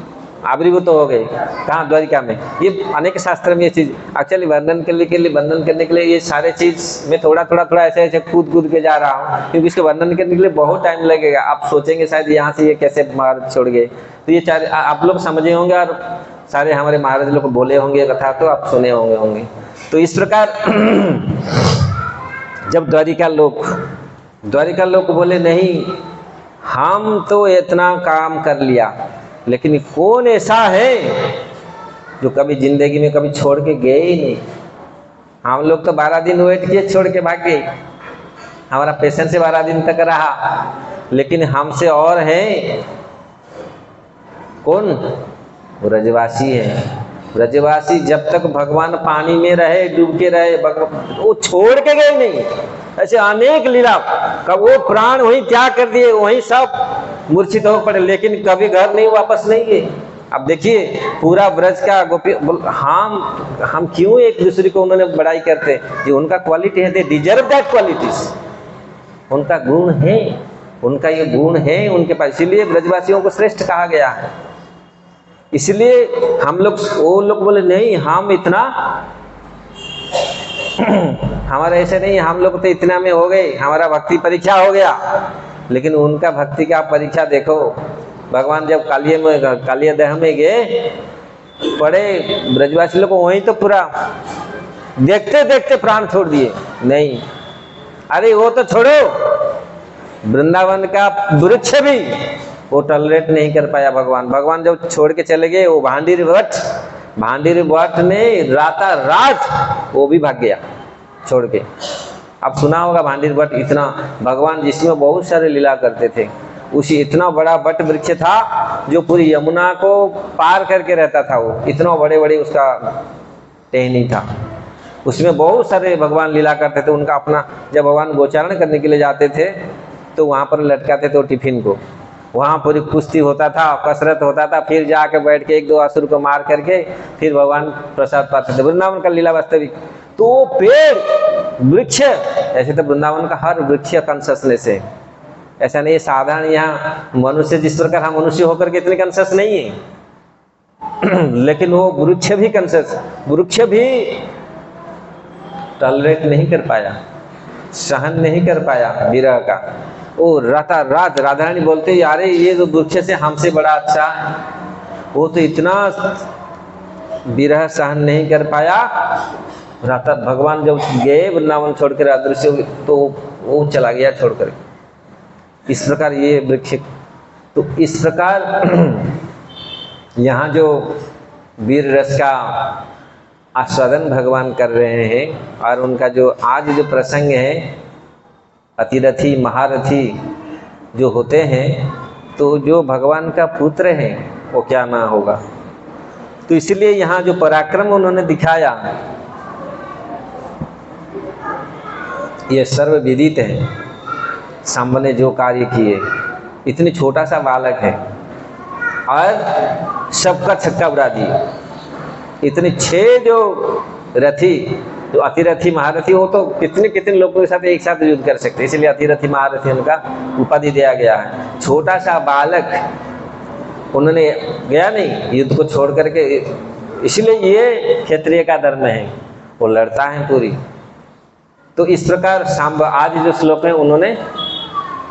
आविर्भूत हो गए। कहाँ? द्वारिका में। ये अनेक शास्त्र में ये चीज एक्चुअली वर्णन करने के लिए ये सारे चीज में थोड़ा ऐसे कूद के जा रहा हूँ, क्योंकि इसके वर्णन करने के लिए बहुत टाइम लगेगा। आप सोचेंगे शायद यहाँ से ये कैसे मार्ग छोड़ गए, तो ये चार आप लोग समझे होंगे और सारे हमारे महाराज लोग बोले होंगे कथा, तो आप सुने होंगे। तो इस प्रकार जब द्वारिका लोग बोले नहीं, हम तो इतना काम कर लिया, लेकिन कौन ऐसा है जो कभी जिंदगी में कभी छोड़ के गए ही नहीं। हम लोग तो 12 दिन वेट किए, छोड़ के भाग गए। हमारा पेशेंस से 12 दिन तक रहा, लेकिन हमसे और है कौन? ब्रजवासी है। ब्रजवासी जब तक भगवान पानी में रहे, डूब के रहे, वो छोड़ के गए नहीं। ऐसे अनेक लीला, कब वो प्राण वहीं त्याग कर दिए, वहीं सब मूर्छित हो पड़े, लेकिन कभी घर नहीं वापस नहीं गए। अब देखिए पूरा ब्रज का गोपी, हम क्यों एक दूसरे को उन्होंने बड़ाई करते? जो उनका क्वालिटी है, दे डिजर्व दैट क्वालिटीज। उनका गुण है, उनका ये गुण है उनके पास, इसीलिए ब्रजवासियों को श्रेष्ठ कहा गया है। इसलिए हम लोग, वो लोग बोले नहीं हम इतना हमारा ऐसे नहीं, हम लोग तो इतना में हो गए, हमारा भक्ति परीक्षा हो गया। लेकिन उनका भक्ति का परीक्षा देखो। भगवान जब कालिया दह में गए पड़े, ब्रजवासी लोग को वहीं तो पूरा देखते देखते प्राण छोड़ दिए। नहीं, अरे वो तो छोड़ो, वृंदावन का वृक्ष भी वो टॉलरेट नहीं कर पाया। भगवान जब छोड़ के चले गए, वो भांडीर भट्ट ने रात वो भी भाग गया छोड़ के। अब सुना होगा भांडीर भट्ट, इतना भगवान जिसमें बहुत सारे लीला करते थे, उसी इतना बड़ा वट वृक्ष था जो पूरी यमुना को पार करके रहता था। वो इतना बड़े उसका टहनी था, उसमें बहुत सारे भगवान लीला करते थे। उनका अपना, जब भगवान गोचारण करने के लिए जाते थे तो वहाँ पर लटकाते थे वो टिफिन को, वहाँ पूरी कुश्ती होता था, कसरत होता था, फिर जाके बैठ के 1-2 असुर को मार करके फिर भगवान प्रसाद पाते थे। वृंदावन का लीला वास्तविक। तो पेड़ वृक्ष, ऐसे तो वृंदावन का हर वृक्ष कॉन्शसनेस है, ऐसा नहीं साधारण यहाँ मनुष्य जिस प्रकार हम मनुष्य होकर के इतने कॉन्शस नहीं है लेकिन वो वृक्ष भी कॉन्शस, वृक्ष भी टॉलरेट नहीं कर पाया, सहन नहीं कर पाया विरह का। वो रात राधारानी बोलते यारे ये तो वृक्ष से हमसे बड़ा अच्छा है, वो तो इतना विरह सहन नहीं कर पाया। रात भगवान जब गए वृंदावन छोड़कर अदृश्य, तो वो चला गया छोड़कर। इस प्रकार ये वृक्ष, तो इस प्रकार यहाँ जो वीर रस का आस्वादन भगवान कर रहे हैं, और उनका जो आज जो प्रसंग है, अतिरथी महारथी जो होते हैं, तो जो भगवान का पुत्र है वो क्या ना होगा। तो इसलिए यहाँ जो पराक्रम उन्होंने दिखाया ये सर्वविदित है। सांब ने जो कार्य किए, इतनी छोटा सा बालक है और सबका छक्का उड़ा दिए। इतने 6 जो रथी, जो अतिरथी महारथी हो, तो कितने लोगों के साथ एक साथ युद्ध कर सकते, इसलिए अतिरथी महारथी उनका उपाधि दिया गया है। छोटा सा बालक, उन्होंने गया नहीं युद्ध को छोड़ करके, इसलिए ये क्षत्रिय का धर्म है, वो लड़ता है पूरी। तो इस प्रकार सांब, आज जो श्लोक है उन्होंने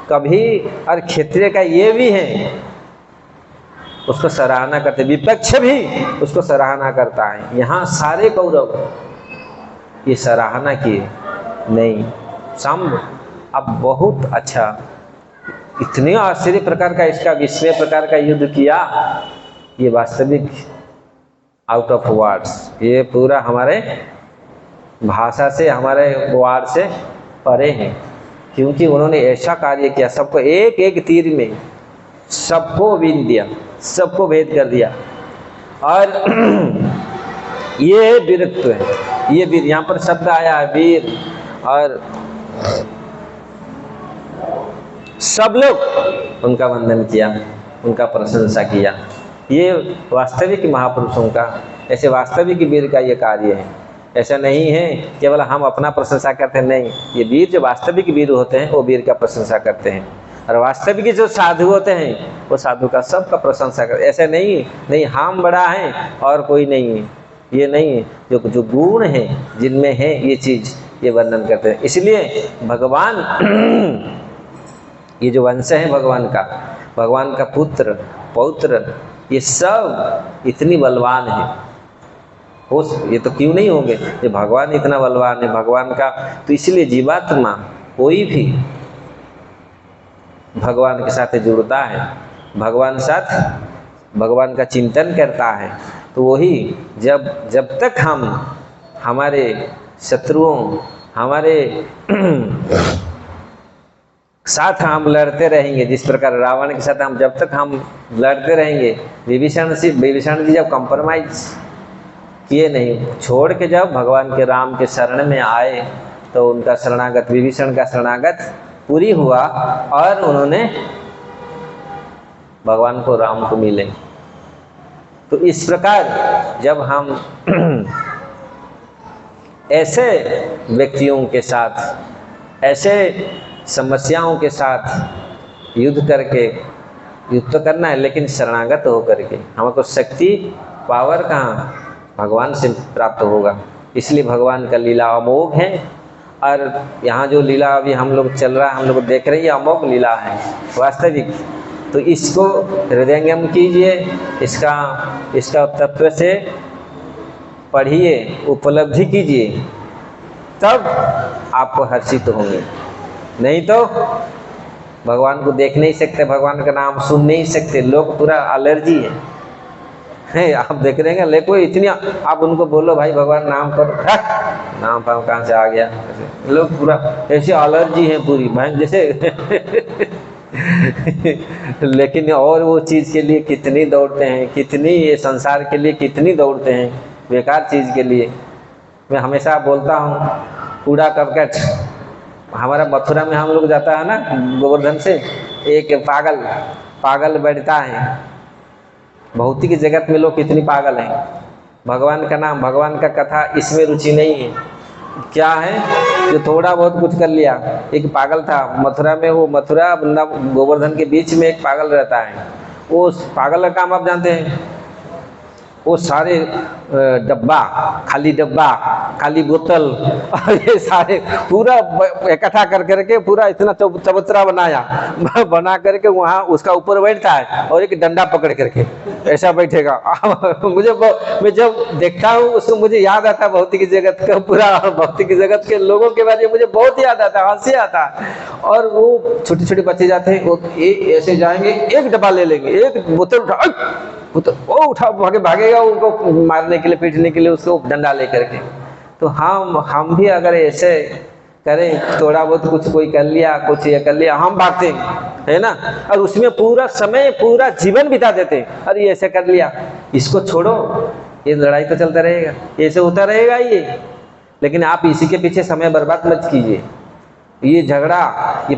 कभी, और क्षत्रिय का ये भी है, उसको सराहना करते, विपक्ष भी उसको सराहना करता है। यहाँ सारे कौरव ये सराहना किए नहीं, सांब अब बहुत अच्छा, इतने आश्चर्य प्रकार का, इसका विस्मय प्रकार का युद्ध किया, ये वास्तविक आउट ऑफ वर्ड्स, ये पूरा हमारे भाषा से, हमारे वार्ड से परे हैं। क्योंकि उन्होंने ऐसा कार्य किया, सबको एक तीर में सबको बीन दिया, सबको भेद कर दिया। और ये वीरत्व है, ये वीर, यहाँ पर शब्द आया है वीर, और सब लोग उनका वंदन किया, उनका प्रशंसा किया। ये वास्तविक महापुरुषों का, ऐसे वास्तविक वीर का ये कार्य है। ऐसा नहीं है केवल हम अपना प्रशंसा करते हैं, नहीं, ये वीर जो वास्तविक वीर होते हैं वो वीर का प्रशंसा करते हैं। और वास्तविक जो साधु होते हैं वो साधु का सबका प्रशंसा करते। ऐसे नहीं हम बड़ा है और कोई नहीं है, ये नहीं है। जो गुण है जिनमें है ये चीज, ये वर्णन करते हैं। इसलिए भगवान ये जो वंश है भगवान का पुत्र पौत्र, ये सब इतनी बलवान है। हो ये तो क्यों नहीं होंगे, जो भगवान इतना बलवान है भगवान का। तो इसलिए जीवात्मा कोई भी भगवान के साथ जुड़ता है, भगवान का चिंतन करता है, तो वही जब तक हम हमारे शत्रुओं हमारे साथ हम लड़ते रहेंगे, जिस प्रकार रावण के साथ हम जब तक हम लड़ते रहेंगे, विभीषण जी जब कंप्रोमाइज किए नहीं, छोड़ के जब भगवान के राम के शरण में आए तो उनका शरणागत, विभीषण का शरणागत पूरी हुआ और उन्होंने भगवान को राम को मिले। तो इस प्रकार जब हम ऐसे व्यक्तियों के साथ, ऐसे समस्याओं के साथ युद्ध तो करना है, लेकिन शरणागत होकर के हमको शक्ति पावर कहाँ, भगवान से प्राप्त होगा। इसलिए भगवान का लीला अमोघ है। और यहाँ जो लीला अभी हम लोग चल रहा है, हम लोग देख रहे हैं, ये अमोघ लीला है वास्तविक। तो इसको हृदयंगम कीजिए, इसका तत्व से पढ़िए, उपलब्धि कीजिए, तब आपको हर्षित होंगे। नहीं तो भगवान को देख नहीं सकते, भगवान का नाम सुन नहीं सकते, लोग पूरा एलर्जी है। आप देख रहे हैं, लेकिन इतनी आप उनको बोलो भाई भगवान नाम करो, नाम पाम कहाँ से आ गया, लोग पूरा ऐसे एलर्जी है पूरी भैंस जैसे। लेकिन और वो चीज़ के लिए कितनी दौड़ते हैं, कितनी ये संसार के लिए कितनी दौड़ते हैं, बेकार चीज़ के लिए। मैं हमेशा बोलता हूँ, कूड़ा करकट, हमारा मथुरा में हम लोग जाता है ना गोवर्धन से, एक पागल बैठता है। भौतिक जगत में लोग कितनी पागल हैं, भगवान का नाम, भगवान का कथा, इसमें रुचि नहीं है। क्या है, जो थोड़ा बहुत कुछ कर लिया। एक पागल था मथुरा में, वो मथुरा गोवर्धन के बीच में एक पागल रहता है। वो पागल का काम आप जानते हैं, वो सारे डब्बा, खाली बोतल और ये सारे पूरा इकट्ठा करके पूरा इतना चबूतरा बना करके वहाँ उसका ऊपर बैठता है और एक डंडा पकड़ करके ऐसा बैठेगा। मैं जब देखता हूँ उसको मुझे याद आता भौतिक जगत का, पूरा भौतिक जगत के लोगों के बारे में मुझे बहुत याद आता, हंसी आता। और वो छोटे बच्चे जाते हैं, वो ऐसे जाएंगे, एक डब्बा ले लेंगे, एक बोतल उठा भागेगा उनको मारने के लिए, पीटने के लिए, उसको डंडा लेकर के। तो हम भी अगर ऐसे करें, थोड़ा बहुत कुछ कोई कर लिया, कुछ ये कर लिया, हम भागते है ना, और उसमें पूरा समय पूरा जीवन बिता देते हैं। अरे ये ऐसे कर लिया, इसको छोड़ो, ये लड़ाई तो चलता रहेगा, ऐसे होता रहेगा ये। लेकिन आप इसी के पीछे समय बर्बाद मत कीजिए, ये झगड़ा ये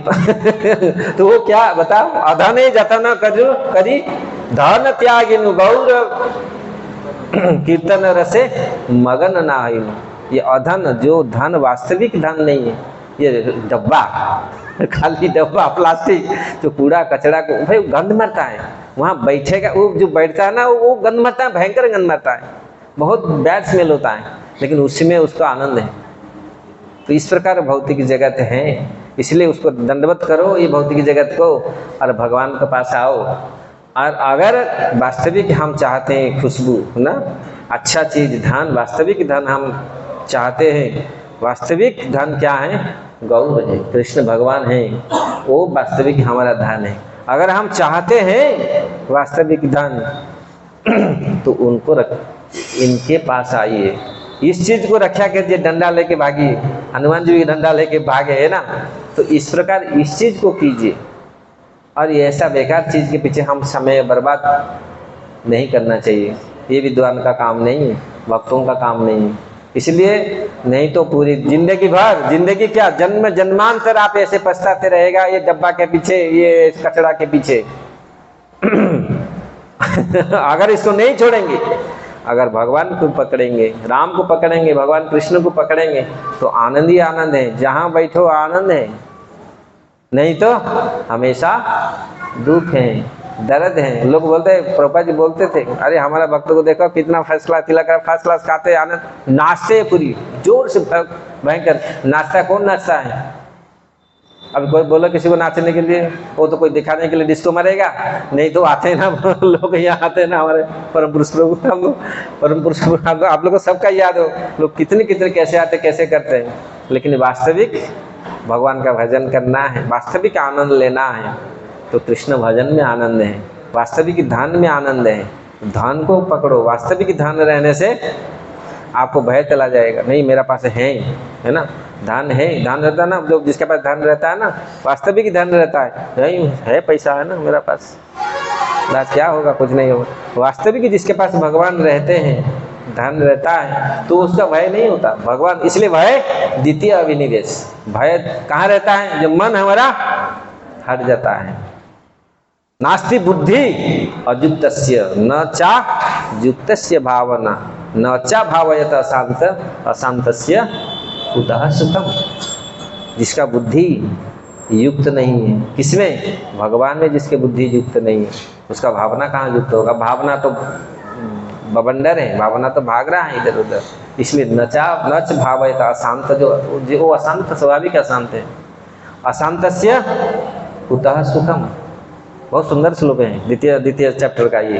तो वो क्या बताओ, आधा नहीं जाता ना करी धन त्यागिनु गौर कीर्तन रसे मगन ना हिनु। ये अधन, जो धन वास्तविक धन नहीं है, ये डब्बा, खाली डब्बा प्लास्टिक, जो कूड़ा कचरा को भाई गंध मरता है, वहाँ बैठेगा वो जो बैठता है ना, वो गंध मरता है, भयंकर गंध मरता है, बहुत बैड स्मेल होता है, लेकिन उसमें उसका आनंद है। तो इस प्रकार भौतिक जगत है, इसलिए उसको दंडवत करो ये भौतिक जगत को, और भगवान के पास आओ। और अगर वास्तविक हम चाहते हैं खुशबू ना, अच्छा चीज़, धन, वास्तविक धन हम चाहते हैं, वास्तविक धन क्या है, गौर है, कृष्ण भगवान है, वो वास्तविक हमारा धन है। अगर हम चाहते हैं वास्तविक धन तो उनको इनके पास आइए, इस चीज को रक्षा कीजिए, डंडा लेके भागिए, हनुमान जी भी डंडा लेके भागे है ना। तो इस प्रकार इस चीज को कीजिए, और ये ऐसा बेकार चीज के पीछे हम समय बर्बाद नहीं करना चाहिए। ये विद्वान का काम नहीं है, भक्तों का काम नहीं है। इसलिए नहीं तो पूरी जिंदगी भर, जिंदगी क्या, जन्मांतर आप ऐसे पछताते रहेगा, ये डब्बा के पीछे, ये कचरा के पीछे। अगर इसको नहीं छोड़ेंगे, अगर भगवान को पकड़ेंगे, राम को पकड़ेंगे, भगवान कृष्ण को पकड़ेंगे, तो आनंद ही आनंद है, जहाँ बैठो आनंद है। नहीं तो हमेशा दुख है, दर्द है। लोग बोलते हैं, प्रभुपाद जी बोलते थे, अरे हमारा भक्त को देखो कितना फर्स्ट क्लास तिलक, फर्स्ट क्लास खाते, आनंद, नाचते पूरी जोर से, भयंकर नाचता। कौन नाचता है? अब कोई बोलो किसी को नाचने के लिए, वो तो कोई दिखाने के लिए डिस्को मारेगा, नहीं तो आते हैं ना लोग, यहाँ आते हैं ना हमारे परम पुरुष लोग, हम लोग परम पुरुष, आप लोग को सबका याद हो, लोग कितने कितने कैसे आते कैसे करते हैं। लेकिन वास्तविक भगवान का भजन करना है, वास्तविक आनंद लेना है तो कृष्ण भजन में आनंद है, वास्तविक ध्यान में आनंद है। ध्यान को पकड़ो, वास्तविक ध्यान रहने से आपको भय चला जाएगा। नहीं मेरा पास है ना, धन है, धन रहता है ना, जो जिसके पास धन रहता है ना, वास्तविक धन रहता है, नहीं है पैसा है ना मेरा पास, लाज क्या होगा, कुछ नहीं होगा। वास्तविक जिसके पास भगवान रहते हैं, धन रहता है, तो उसका भय नहीं होता। भगवान, इसलिए भय द्वितीय अभिनिवेश, भय कहाँ रहता है? जब मन हमारा हट जाता है। नास्ति बुद्धि अयुक्तस्य न चा युक्तस्य भावना न चा भावयत अशांत अशांतस्य कुतः सुखम। जिसका बुद्धि युक्त नहीं है, किसमें? भगवान में। जिसके बुद्धि युक्त नहीं है उसका भावना कहाँ युक्त होगा? भावना तो बवंडर है, भावना तो भाग रहा है इधर उधर। इसलिए नच भावयत अशांत, जो अशांत, स्वाभाविक अशांत है। अशांतस्य कुतः सुखम, बहुत सुंदर श्लोक है द्वितीय चैप्टर का। ये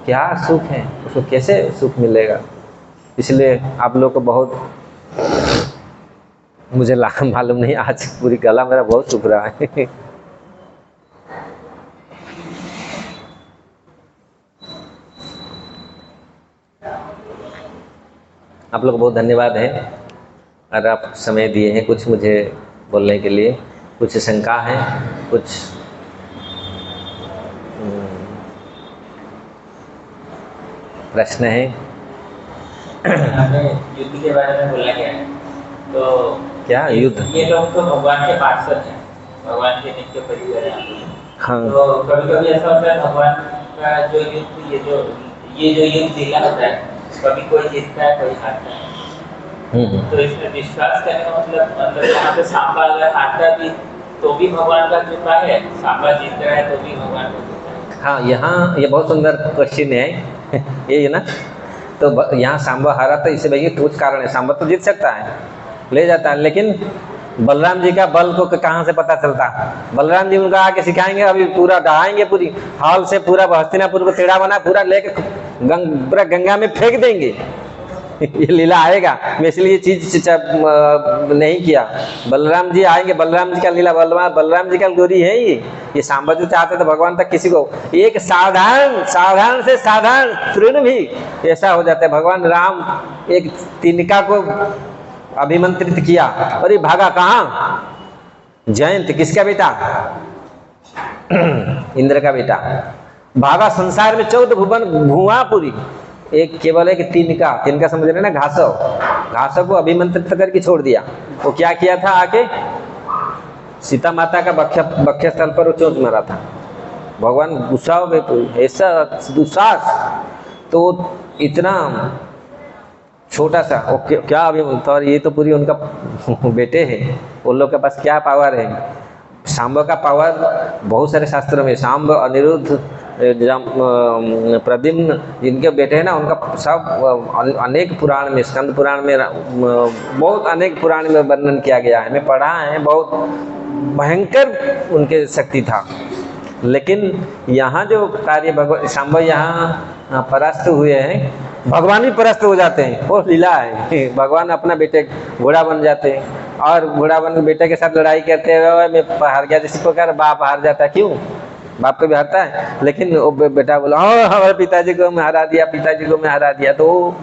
क्या सुख है, उसको कैसे सुख मिलेगा? इसलिए आप लोग को बहुत, मुझे मालूम नहीं, आज पूरी गला मेरा बहुत सूख रहा है। आप लोग को बहुत धन्यवाद है, और आप समय दिए हैं कुछ मुझे बोलने के लिए। कुछ शंका है, कुछ प्रश्न है? युद्ध के बारे में बोला गया है, तो क्या युद्ध? ये लोग तो भगवान के पार्षद हैं, भगवान के नित्य परिवार हैं। हाँ। तो कभी कभी ऐसा होता है भगवान का जो युद्ध, ये जो युद्ध लीला होता है, कभी कोई जीतता है कोई हारता है। तो इसमें विश्वास करने का मतलब यहाँ पे सांबा अगर हारता भी तो भी भगवान का कृपा है, सांबा जीत रहा है तो भी भगवान का कृपा है। हाँ, यहाँ ये बहुत सुंदर क्वेश्चन है ये ना। तो यहाँ सांबा हारा तो इसे भैया कुछ कारण है, सांबा तो जीत सकता है, ले जाता है, लेकिन बलराम जी का बल को कहाँ से पता चलता? बलराम जी उनका आके सिखाएंगे, अभी पूरा डहाएंगे, पूरी हाल से पूरा हस्तिनापुर को टेढ़ा बना पूरा लेके पूरा गंगा में फेंक देंगे। ये लीला आएगा, मैं इसलिए ये चीज नहीं किया। बलराम जी आएंगे, बलराम जी का लीला, बलराम जी का गोरी है ये सांबा जी चाहते तो भगवान तक किसी को, एक साधारण से साधारण तृण भी ऐसा हो जाता है। भगवान राम एक तिनका को अभिमंत्रित किया और ये भागा कहाँ? जयंत, किसका बेटा? इंद्र का बेटा। भागा संसार में 14 भुवन भुआ पूरी, एक केवल एक तिनका समझ रहे ना, घासों को अभिमंत्रित करके छोड़ दिया। वो क्या किया था? आके सीता माता का बख्य स्थल पर वो चोंच मारा था। भगवान गुस्सा हो गए, ऐसा दुस्साहस, तो इतना छोटा सा क्या अभिमंत्रित, और ये तो पूरी उनका बेटे हैं, उन लोग के पास क्या पावर है? सांब का पावर बहुत सारे शास्त्रों में, सांब, अनिरुद्ध, प्रद्युम्न, जिनके बेटे हैं ना, उनका सब अनेक पुराण में, स्कंद पुराण में, बहुत अनेक पुराण में वर्णन किया गया है, मैं पढ़ा है। बहुत भयंकर उनके शक्ति था। लेकिन यहाँ जो कार्य भगवान सांब यहाँ परास्त हुए हैं, भगवान भी परास्त हो जाते हैं, वो लीला है। भगवान अपना बेटे घोड़ा बन जाते हैं, और घोड़ा बन बेटे के साथ लड़ाई करते हुए मैं हार गया, जिस प्रकार बाप हार जाता है। क्यों? बाप को भी हारता है, लेकिन वो बेटा बोला हाँ हमारे पिताजी को मैं हरा दिया, तो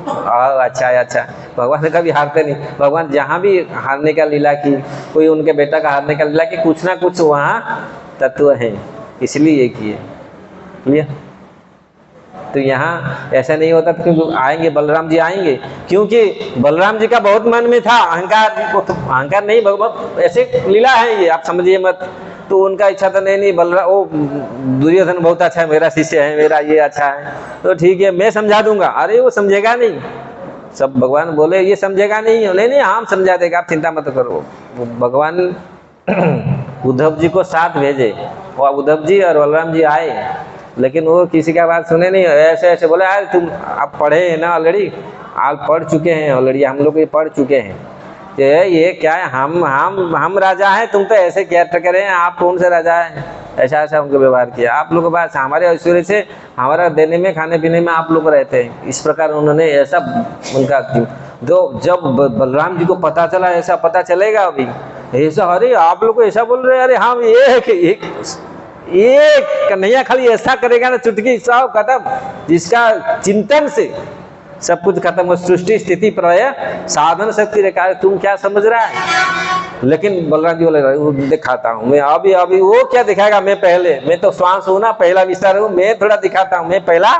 अच्छा। भगवान कभी हारते नहीं। भगवान जहाँ भी हारने का लीला की, कोई उनके बेटा का हारने का लीला की, कुछ ना कुछ वहाँ तत्व है, इसलिए ये किए। क्लियर? तो यहाँ ऐसा नहीं होता, क्योंकि आएंगे बलराम जी आएंगे, क्योंकि बलराम जी का बहुत मन में था अहंकार नहीं, भगवान ऐसे लीला है ये, आप समझिए मत। तो उनका इच्छा तो नहीं बलराम, वो दुर्योधन बहुत अच्छा है, मेरा शिष्य है, मेरा ये अच्छा है, तो ठीक है मैं समझा दूंगा। अरे वो समझेगा नहीं, सब भगवान बोले ये समझेगा नहीं, हम समझा देगा, आप चिंता मत करो। भगवान उद्धव जी को साथ भेजे, और उद्धव जी और बलराम जी आए, लेकिन वो किसी का बात सुने नहीं, ऐसे ऐसे बोले यार तुम आप पढ़े हैं ना ऑलरेडी, आप पढ़ चुके हैं ऑलरेडी, हम लोग ये पढ़ चुके हैं, तो ये क्या है, हम राजा हैं, तुम तो ऐसे केयरटेकर हैं, आप कौन से राजा हैं, ऐसा ऐसा उनको व्यवहार किया। आप लोग के पास हमारे ऐश्वर्य से हमारा देने में खाने पीने में आप लोग रहते हैं, इस प्रकार उन्होंने ऐसा उनका जो जब बलराम जी को पता चला, ऐसा पता चलेगा अभी ऐसा, अरे आप लोग ऐसा बोल रहे हैं, अरे हम ये कन्हैया खाली ऐसा करेगा ना चुटकी सब खत्म, जिसका चिंतन से सब कुछ खत्म हो, सृष्टि स्थिति प्रलय साधन शक्ति रेखा, तुम क्या समझ रहा है। लेकिन बलराम जी बोले वो दिखाता हूँ मैं, अभी वो क्या दिखाएगा, मैं तो श्वास हूँ ना, पहला विस्तार हूँ, मैं थोड़ा दिखाता हूँ, मैं पहला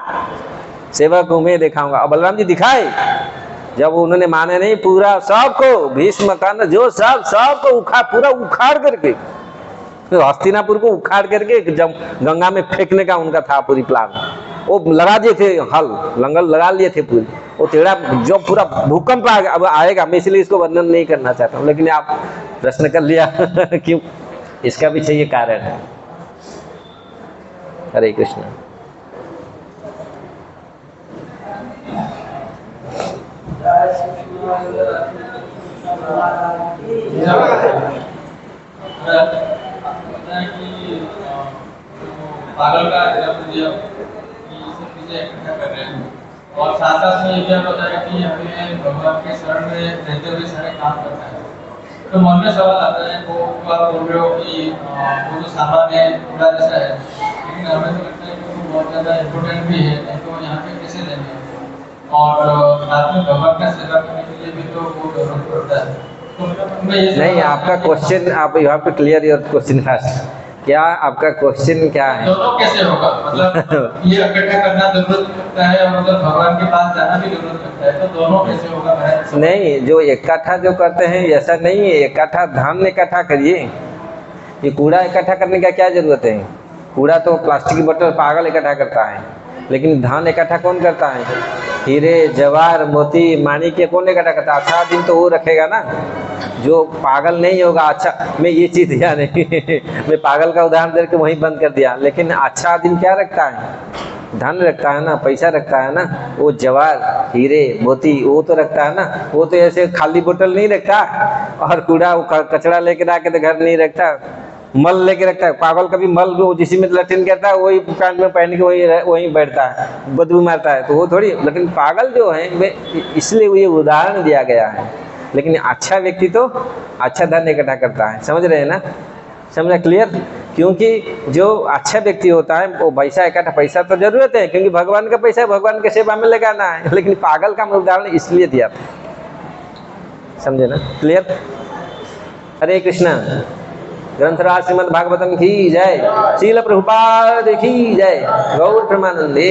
सेवक हूँ, मैं दिखाऊंगा। अब बलराम जी दिखाए, जब उन्होंने माने नहीं, पूरा सबको भीष्म कर्ण जो सबको पूरा उखाड़ करके, हस्तिनापुर को उखाड़ करके जब गंगा में फेंकने का उनका था पूरी प्लान, वो लगा दिए थे, हल लंगल लगा लिए थे पूरी, वो टेढ़ा जो पूरा भूकंप अब आएगा, मैं इसलिए इसको वर्णन नहीं करना चाहता हूँ, लेकिन आप प्रश्न कर लिया क्यों, इसका पीछे ये कारण है। हरे कृष्ण। पागल का इकट्ठा कर रहे हैं, और साथ साथ में ये भी बताया कि हमें भगवान के शरण में रहते हुए सारे काम करना है। तो मन में सवाल आता है, वो आप बोल रहे हो कि वो जो सामान है थोड़ा जैसा है, लेकिन हमें तो लगता है कि वो बहुत ज़्यादा इम्पोर्टेंट भी है, नहीं तो यहाँ पे कैसे लेंगे, और साथ में भगवान का सेवा करने के लिए भी तो वो जरूरत पड़ता है। तो नहीं, आपका क्वेश्चन, आप you have to clear your question first, क्या आपका क्वेश्चन क्या है? दोनों कैसे होगा, मतलब ये इकट्ठा करना जरूरत लगता है और मतलब भगवान के पास जाना भी जरूरत लगता है, तो दोनों कैसे होगा? नहीं, जो इकट्ठा जो करते हैं ऐसा नहीं है, इकट्ठा धान इकट्ठा करिए, ये कूड़ा इकट्ठा करने का क्या जरूरत है? कूड़ा तो प्लास्टिक की बोतल पागल इकट्ठा करता है, लेकिन धान इकट्ठा कौन करता है? हीरे जवाहर मोती माणिक्य कौन इकट्ठा करता है? अच्छा दिन तो वो रखेगा ना, जो पागल नहीं होगा। अच्छा, मैं ये चीज दिया नहीं मैं पागल का उदाहरण देकर वहीं बंद कर दिया, लेकिन अच्छा दिन क्या रखता है? धन रखता है ना, पैसा रखता है ना, वो जवाहर हीरे मोती वो तो रखता है ना, वो तो ऐसे खाली बोतल नहीं रखता, और कूड़ा कचरा लेकर आके तो घर नहीं रखता, मल लेके रखता है। पागल कभी मल वो जिसी में लैट्रिन करता है वही पैंट में पहन के वहीं बैठता है, बदबू मारता है, तो वो थोड़ी। लेकिन पागल जो है वे, इसलिए ये उदाहरण दिया गया है। लेकिन अच्छा व्यक्ति तो अच्छा धन इकट्ठा करता है, समझ रहे हैं ना? समझा? क्लियर? क्योंकि जो अच्छा व्यक्ति होता है वो पैसा इकट्ठा, पैसा तो जरूरत है क्योंकि भगवान का पैसा भगवान के सेवा में लगाना है, लेकिन पागल का उदाहरण इसलिए दिया था, समझे ना? क्लियर? हरे कृष्णा। ग्रंथराज श्रीमद् भागवतम की जय, श्रील प्रभुपाद की जय, गौर प्रेमानंदे।